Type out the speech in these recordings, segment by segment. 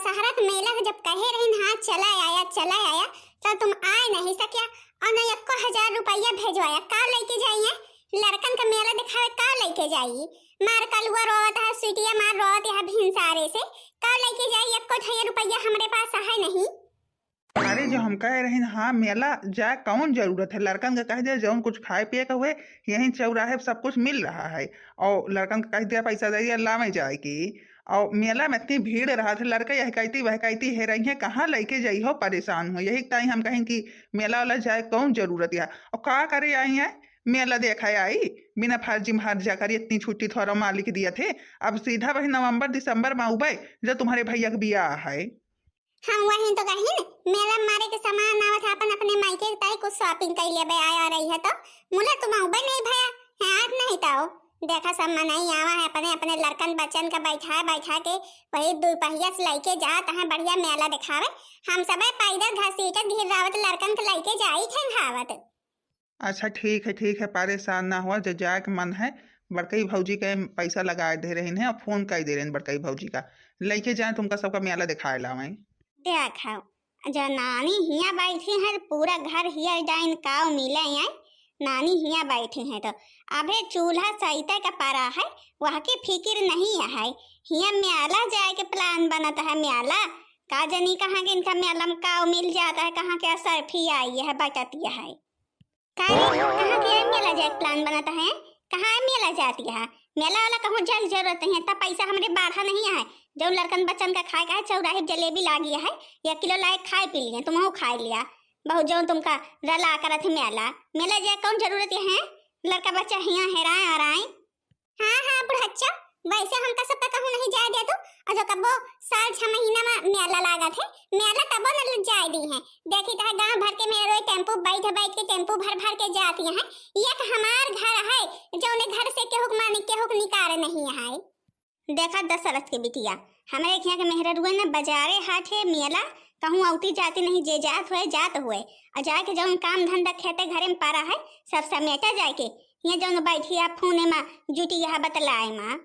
दशहरा के मेला के जब कहे रही हाँ चला आया तो तुम आए नहीं सकिया और न 1000 रुपया भेजवाया। का लेके जाइए लड़कन का मेला दिखावे? का लेके जाइए? मार कलुआ रोवत है, सीटिया मार रोवत है भिनसारे से। का लेके जाइए? 1000 रुपया हमारे पास है नहीं। अरे जो हम कह रहे हैं हाँ मेला जा कौन जरूरत है, लड़कन का कह दिया जौन कुछ खाए पिए का हुए यहीं चौराहे सब कुछ मिल रहा है और लड़कन का कह दिया पैसा दे दिया लावे जाए की। और मेला में इतनी भीड़ रहा था, लड़का यह कहती वह कहती है रही है, कहाँ लेके जाई हो, परेशान हो। यही टाइम हम कहें कि मेला वाला जाए कौन जरूरत है। और का करे आई है मेला देखा आई बिना फर्जी मार्जा करी, इतनी छुट्टी थोड़ा मालिक दिया थे। अब सीधा वही नवंबर दिसंबर में उबे जब तुम्हारे भैया का बियाह है। हम वहीं तो कहीं मेला मारे के सामान आवत है, अपन अपने मायके ताई कुछ शॉपिंग कर लिए बे आया रही है तो मुला तुम उबे नहीं भैया है आज नहीं ताओ। देखा सब मनाई आवा है, अपने अपने लड़कन बच्चन का बैठा के वही दो पहिया से लेके जात है बढ़िया मेला दिखावे। हम सब पैदल घसीटत घिरावत लड़कन के लेके जाई थे घावत। अच्छा ठीक है परेशान ना हुआ, जो जाए के मन है बड़कई भौजी के पैसा लगा दे रहे हैं और फोन कर दे रहे हैं बड़कई भौजी का, लेके जाए तुमका सबका मेला दिखाए लावे। देखा जो नानी हिया बैठी है पूरा घर हिया डाइन काव मिले है। नानी हिया बैठी है तो अबे चूल्हा सहिता का पारा है, वहाँ की फिक्र नहीं है। हिया मेला जाए के प्लान बनता है, मेला का जनी कहाँ के इनका मेला में काव मिल जाता है, कहाँ के सरफी आई है बटतिया है। कहाँ के मेला जाए प्लान बनाता है, कहाँ मेला जाती है? मेला वाला कहूँ जाए जरूरत नहीं है, तब पैसा हमारे बाढ़ा नहीं है। जो लड़कन बच्चन का खाए का है चौराहे जलेबी लागी है 1 किलो लाए खाए पी लिए, तुम खाए लिया बहुत जो तुमका रला करत है। मेला जाए कौन जरूरत है? लड़का बच्चा हिया हेराए आ रहा है। हाँ बुढ़च्चा वैसे हमका सब कहूँ नहीं जाए दे तू। और जो कबो साल 6 महीना में मेला लागा थे, मेला तबो न जाए दी है। देखी तो गांव भर के मेरे टेम्पो बैठ के टेम्पो भर के जाती हैं। एक हमार घर है जो ने घर से केहुक माने केहुक निकारे नहीं है। देखा दशरथ के बिटिया हमारे यहाँ के मेहरुआ ने बाजारे हाथे मेला कहूँ औती जाती नहीं, जे जात हुए और जाके जो काम धंधा खेते घरे में पारा है सब समेटा जाए के यहाँ जो बैठी आप फोने में जुटी यहाँ बतलाए माँ।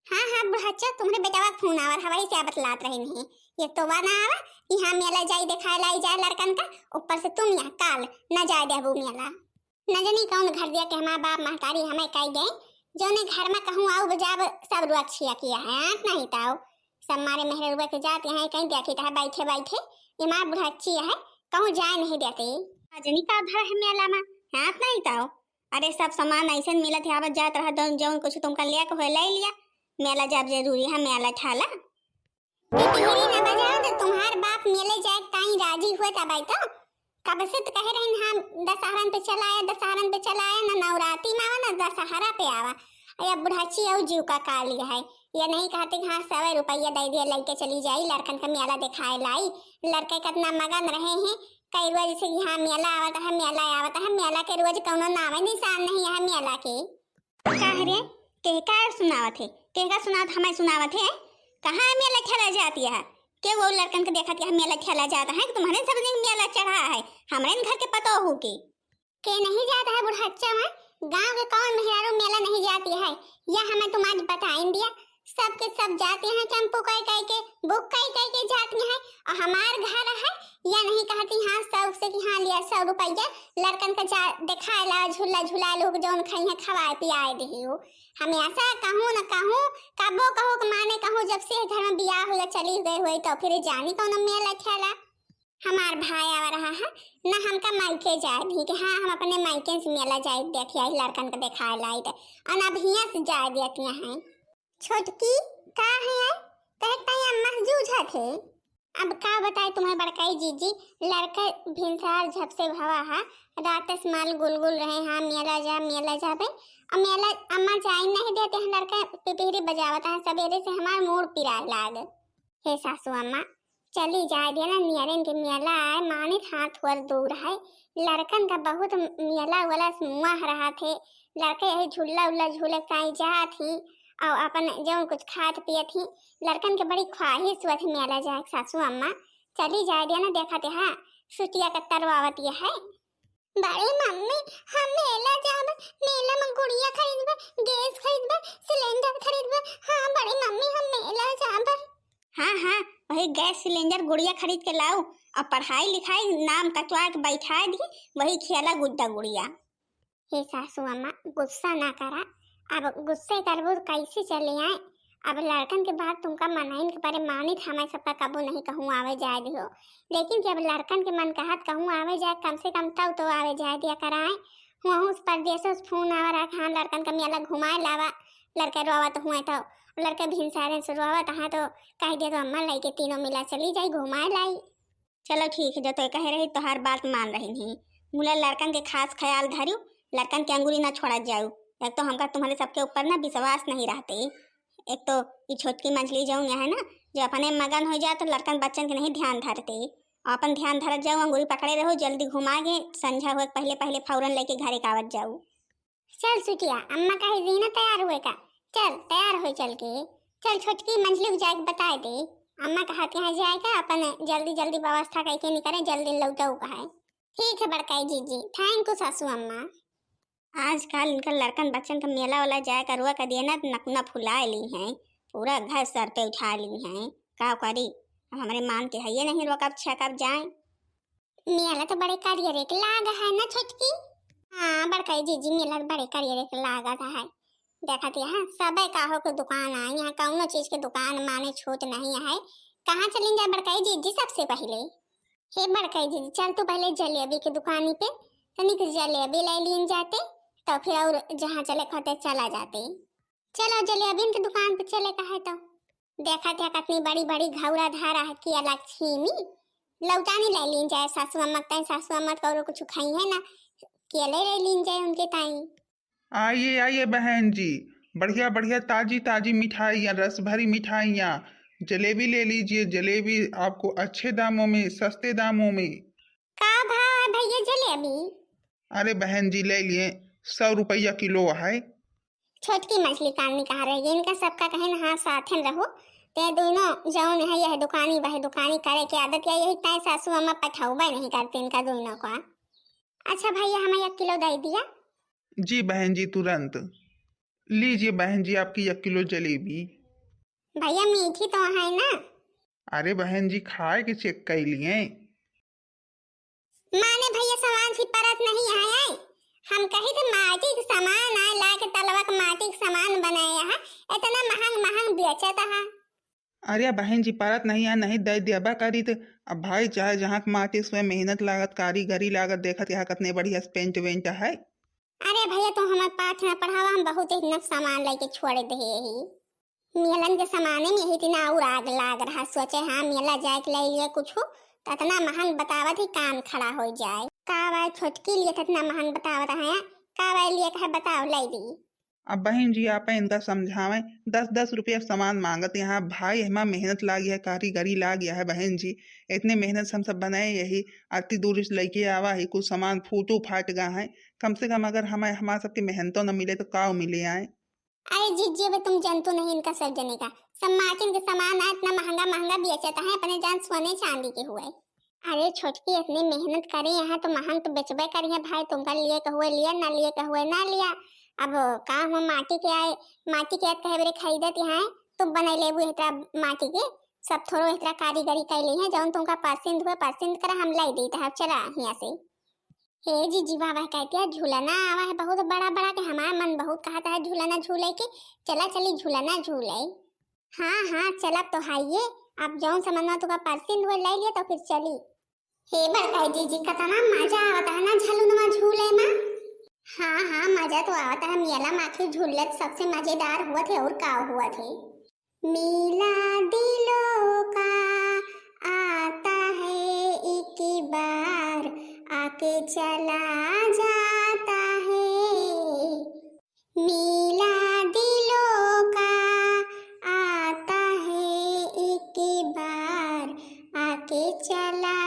हाँ बुढ़च्चा तुम्हारे बेटा का फोन आवर हवाई से बतलात रहे नहीं। ये तो वाना आवा यहाँ मेला जाई दिखाए लाई जाए लड़कन का, ऊपर से तुम यहाँ काल न जाए देबू मेला। न जानी कौन घर दिया के हमारा बाप महतारी हमें कह गए जो ने घर में कहूँ आओ बजाब सब रुआ किया है नहीं ताओ सब मारे मेहरुआ के जाते हैं कहीं देखी है बैठे ये माँ बुढ़च्ची है कहूँ जाए नहीं देते। जनी का घर है मेला में हाथ नहीं ताओ। अरे सब सामान ऐसे मिलत है आवत जात रहा जो कुछ तुमका लिया के हो ले लिया। मेला जब जरूरी है मेला ठाला टिहरी न बजाओ तो तुम्हार बाप मेले जाए ताई राजी हुए तब आई तो कब से तो कह रहे हैं हम दशहरन पे चलाया ना नवरात्रि में आवा ना दशहरा पे आवा। या बुढ़ाची और जीव का का लिया है ये नहीं कहते हाँ 100 रुपया दे दिया लेके चली जाई लड़कन का मेला दिखाए लाई। लड़के कितना मगन रहे हैं कई रोज से यहाँ मेला आवता है मेला के रोज कौनो नावे निशान नहीं है मेला के। कह रे केका सुनावत है केका सुनावत हमें सुनावत है कहाँ मेला खेला जाती है के वो लड़कन के देखा मेला खेला जाता है तुम्हारे सब दिन मेला चढ़ा है हमारे घर के पता हो के नहीं जाता है बुढ़च्चा में गांव के कौन मेहरारू मेला नहीं जाती है या हमें तुम आज बताएं दिया सब के सब जाते हैं टेम्पो कह के बुक कह के जाती हैं और हमार घर है या नहीं कहती हाँ 100 से कि हाँ लिया 100 रुपया लड़कन का दिखाए ला झूला लोग जो खाई है खवाए पियाए दी हो। हमें ऐसा कहूँ न कहूँ कबो कहो माने कहूँ जब से घर में बियाह हुआ चली गई हुई तो फिर जानी कौन मेला खेला। हमार भाई आ रहा है न हमका मायके जाए भी कि हाँ हम अपने मायके से मेला जाए देखिए लड़कन का दिखाए लाई तो अब हिया से जाए देती हैं। छोटकी का है कहता है अम्मा जूझा थे अब का बताए तुम्हें बड़काई जीजी लड़का भिनसार झप से भवा है रात से माल गुलगुल रहे हाँ मेला जाबे और मेला अम्मा जाए नहीं देते हैं लड़का पिपीरी बजावता है सवेरे से हमारा मूड पिराए लाग। हे सासू अम्मा चली जाए देना नियरन के मेला आए माने हाथ वर दूर है लड़कन का बहुत मेला वाला मुआ रहा थे लड़के यही झूला उल्ला झूले काई जा थी और अपन जो कुछ खात पिए थी लड़कन के बड़ी ख्वाहिश हुआ थी मेला जाए सासू अम्मा चली जाए देना देखा थे हाँ सुटिया का तरवावती है। बड़ी मम्मी हम मेला जाब मेला में गुड़िया खरीदबे गैस खरीदबे सिलेंडर खरीदबे हाँ बड़ी मम्मी हम मेला जाब। हाँ वही गैस सिलेंडर गुड़िया खरीद के लाऊ और पढ़ाई लिखाई नाम कटवा के बैठा दी, वही खेला गुड्डा गुड़िया। हे सासू अम्मा गुस्सा ना करा, अब गुस्से करबो तो कैसे चले आए। अब लड़कन के बाद तुमका मनाइन के बारे मानित हमें सबका कबू नहीं कहूँ आवे जाए दियो, लेकिन जब लड़कन के मन कहत कहूँ आवे जाए कम से कम तब तो आवे जाए दिया कराए। हुआ उस परदेश उस फोन आवा रखा लड़कन का मेला घुमाए लावा, लड़का रोवा तो हुआ तो लड़का भिनसारे से रोवा तहाँ तो कह दिया तो अम्मा लाई के तीनों मिला चली जाई घुमाए लाई। चलो ठीक है, जो तो कह रही तो हर बात मान रही नहीं। मुला लड़कन के खास ख्याल धरू, लड़कन के अंगुली ना छोड़ा जाऊ। एक तो हमका तुम्हारे सबके ऊपर ना विश्वास नहीं रहते, एक तो ये छोटकी मछली जाऊँ है ना जो अपने मगन हो जाए तो लड़कन बच्चन के नहीं ध्यान धरते, अपन ध्यान धरत जाऊँ अंगूरी पकड़े रहो जल्दी घुमा गे संझा हुए पहले पहले फौरन लेके घरे कावत जाऊ। चल सुटिया अम्मा का ही ना तैयार हुए का, चल तैयार हो चल के, चल छोटकी मछली को जाके बता दे अम्मा का हाथ यहाँ जाएगा अपन जल्दी जल्दी व्यवस्था करके नहीं करे जल्दी लौटाऊ का है। ठीक है बड़काई जीजी, थैंक यू सासू अम्मा। आजकल इनका लड़कन बच्चन का मेला वाला जाए का रुआ का दिया ना नकना फुला ली हैं, पूरा घर सर पे उठा ली हैं, का करी अब हमारे मान के है ये नहीं रुआ कब छः कब जाए। मेला तो बड़े करियर एक लागा है ना छोटकी। हाँ बड़काई जीजी मेला बड़े करियर एक लागा था है, देखा थी हाँ सब काहो के दुकान आए यहाँ कौनो चीज के दुकान माने छूट नहीं है। कहाँ चलें जाए बड़काई जीजी सबसे पहले। हे बड़काई जीजी चल तो पहले जलेबी की दुकानी पे तनिक जलेबी ले लीन जाते तो फिर और जहाँ चले खाते चला जाते। चलो जलेबी की दुकान पे चले का है तो देखा था कितनी बड़ी बड़ी घौरा धारा है कि लक्ष्मी लौटानी ले लीन जाए सासू अम्मा ताई, सासू अम्मा कौरो कुछ खाई है ना केले ले लीन जाए उनके ताई। आइए आइए बहन जी, बढ़िया बढ़िया ताजी ताजी मिठाइयाँ, रस भरी मिठाइयाँ, जलेबी ले लीजिए, जलेबी आपको अच्छे दामों में सस्ते दामों में। का भाव है भैया जलेबी? अरे बहन जी ले लिए 100 रुपया किलो है। छोटकी मछली काटनी कहा रही है इनका सबका कहे ना हाँ साथ रहो ते दोनों जौन है यह दुकानी वह दुकानी करे की आदत है यही ताई सासू अम्मा पठाऊबा नहीं करते इनका दोनों का। अच्छा भैया हमें 1 किलो दे दिया। जी बहन जी तुरंत लीजिए बहन जी आपकी 1 किलो जलेबी। भैया मीठी तो है ना? अरे बहन जी खाए के चेक कर लिए। माने भैया सामान की परत नहीं है, हम कही थे माटी के सामान आए ला के तलवा के माटी के सामान बनाया है इतना महंग महंग बेचता है। अरे बहन जी परत नहीं है नहीं दे देबा करी तो अब भाई चाहे जहाँ के माटी उसमें मेहनत लागत कारीगरी लागत देखत यहाँ कितने बढ़िया पेंट वेंट है। अरे भैया तो हमारे पाठ न पढ़ावा हम बहुत ही सामान लेके छोड़ दे ही मेलन के सामाने में यही तीन और आग लाग रहा सोचे हाँ मेला जाए के ले लिए कुछ हो तो इतना महंग बतावत ही कान खड़ा हो जाए। का भाई छोटकी लिए इतना महंग बतावत है का भाई लिए कहे बताओ ले दी। अब बहन जी आप इनका समझावे 10-10 रुपया सामान मांगत यहाँ भाई हमारा मेहनत लाग है कारीगरी लाग गया है बहन जी इतने मेहनत से हम सब बनाए यही आती दूर से लेके आवा ही कुछ सामान फूटू फाट गया है कम से कम अगर हमें हमारा सबके मेहनतों न मिले तो काव मिले आए। अरे जीजिए वे तुम जनतो नहीं इनका सब जने का सब मार्टिन के सामान है इतना महंगा महंगा बेचता है अपने जान सोने चांदी के हुए। अरे छोटकी इतनी मेहनत करी यहाँ तो महंग तो बेचबे करी है भाई तुमका लिए कहुए लिया ना लिए कहुए ना लिया। अब का हम माटी के आए माटी के कहे बेरे खरीदत है तुम बना लेबू इतना माटी के सब थोड़ो इतना कारीगरी कैली है जौन तुमका पसंद हुए पसंद कर हम लाई दी तो चला यहाँ से। हे जीजी बाबा कहती है झूलना आवा है बहुत बड़ा बड़ा के हमारा मन बहुत कहता है झूलना झूले के चला चली झूलना झूले। हाँ हाँ चलब तो हाइये अब जौन समझना तुका पसंद हुए ले लिया तो फिर चली। हे बड़काई जीजी कितना मजा आता है ना झूलना झूले में। हाँ हाँ मजा तो आता है मेला माखी झूले सबसे मजेदार हुआ थे और का हुआ थे मेला दिलों का आता है एक बार आके चला जाता है मेला दिलों का आता है एक बार आके चला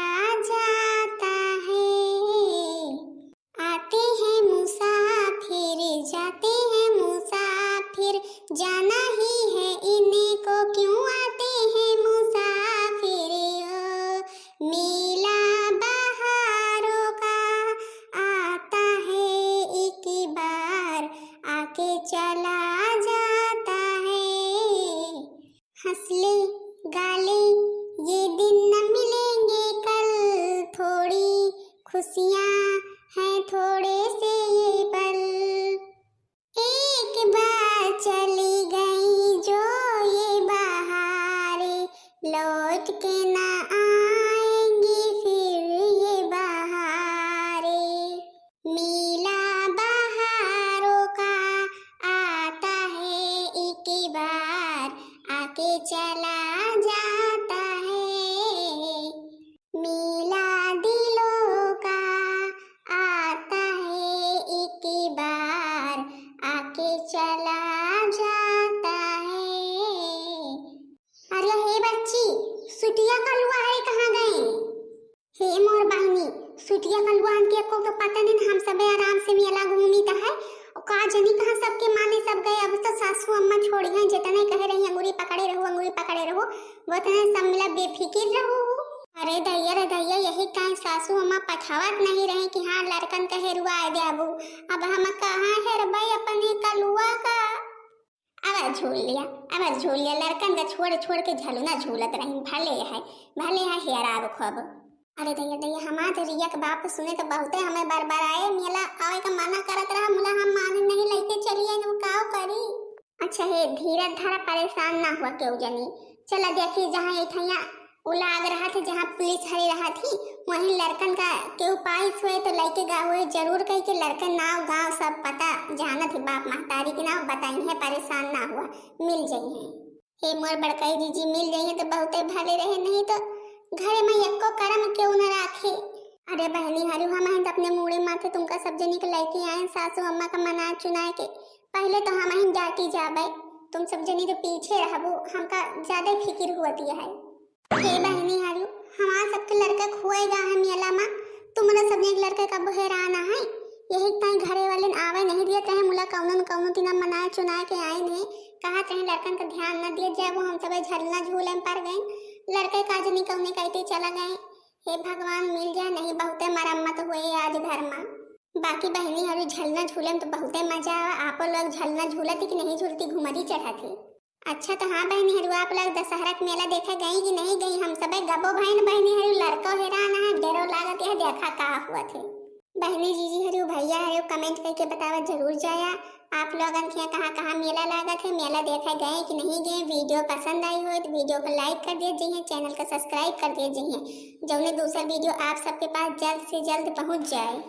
जाता है। आते हैं मुसाफिर जाते हैं मुसाफिर जाना ही है इन्हीं को क्यों आते हैं मुसाफिर ओ मेला बहारों का आता है एक बार आके चला जाता है। हंस ले गाले ये दिन न मिलेंगे कल, थोड़ी खुशियाँ हैं थोड़े से ये पल, एक बार चली गई जो ये बहारें, लौट के ना आएंगी फिर ये बहारें। मेला बहारों का आता है एक बार, आके चला जाता है। मेला दिलों का आता है एक बार, आके चला जाता है। अरे हे बच्ची, सुटिया कलुआ है कहाँ गए? हे मोर बहनी, सुटिया कलुआ के को तो पता नहीं, हम सब आराम से मेला घूमी तो है और का जनी कहाँ सबके माने सब गए। अब तो सासू अम्मा छोड़ी हैं, जितने कह रही अंगूरी पकड़े रहो वो तो सब मिला बेफिक्र रहो। अरे दैया यही कहीं सासू अम्मा पठावत नहीं रहे कि हाँ लड़कन कहे रुआ दे अबू। अब हम कहाँ है रे भाई अपने कलुआ का। अब झूल लिया लड़कन का छोड़ के झलुना झूलत रही। भले है हेराब खूब। अरे दैया हमार रिया के बाप सुने तो बहुते हमें बार आए मेला आवे का मना करत रहा, मुला हम माने नहीं लेके चलिए न का करी। अच्छा हे धीरज धरा, परेशान ना हुआ क्यों जनी। चला देखी जहाँ इठैया उलाग रहा थे, जहाँ पुलिस हरी रहा थी वहीं लड़कन का के उपाय हुए तो लेके गाँव जरूर कही के लड़कन नाव गाँव सब पता जाना थी, बाप महतारी के नाव बताई है। परेशान ना हुआ, मिल जाइए। हे मोर बड़काई दीजी मिल जाइए तो बहुते भले रहे, नहीं तो घरे में एको करम क्यों न राखे। अरे बहनी हरी हम अपने मुड़े माथे तुमका सब जनी के लेके आए सासू अम्मा का मना चुनाए के। पहले तो हम डाटी जाबे, तुम सब जनी तो पीछे रहबो, हमका ज्यादा फिक्र होती है। हे बहनी हरी हमारा सबके लड़का खुएगा है मेला में, तुम्हारा सबने एक लड़का का बहराना है। यही ताई घरे वाले आवे नहीं दिया चाहे मुला कौनो तीना मनाए चुनाए के आए नहीं, कहा चाहे लड़कन का ध्यान न दिया जाए, वो हम सब झलना झूले पर गए। लड़के काजनी कौने कहते चला गए। हे भगवान मिल जाए, नहीं बहुते मरम्मत हुए आज घर में। बाकी बहनी हरी झलना झूले में तो बहुते मजा आवा। आप लोग झलना झूलती कि नहीं झूलती, घुमरी चढ़ाती। अच्छा तो हाँ बहनी हरी आप लोग दशहरा का मेला देखा गई कि नहीं गई? हम सब गबो बहनी हरी लड़का हैरान है, डरो लागत है, देखा का हुआ थे। बहनी जीजी हरी भैया हरी कमेंट करके बतावा जरूर जाया आप लोगन के कहाँ मेला लागत है, मेला देखा गए कि नहीं गए। वीडियो पसंद आई हो तो वीडियो को लाइक कर दीजिए, चैनल को सब्सक्राइब कर दीजिए, जो दूसरा वीडियो आप सबके पास जल्द से जल्द पहुँच जाए।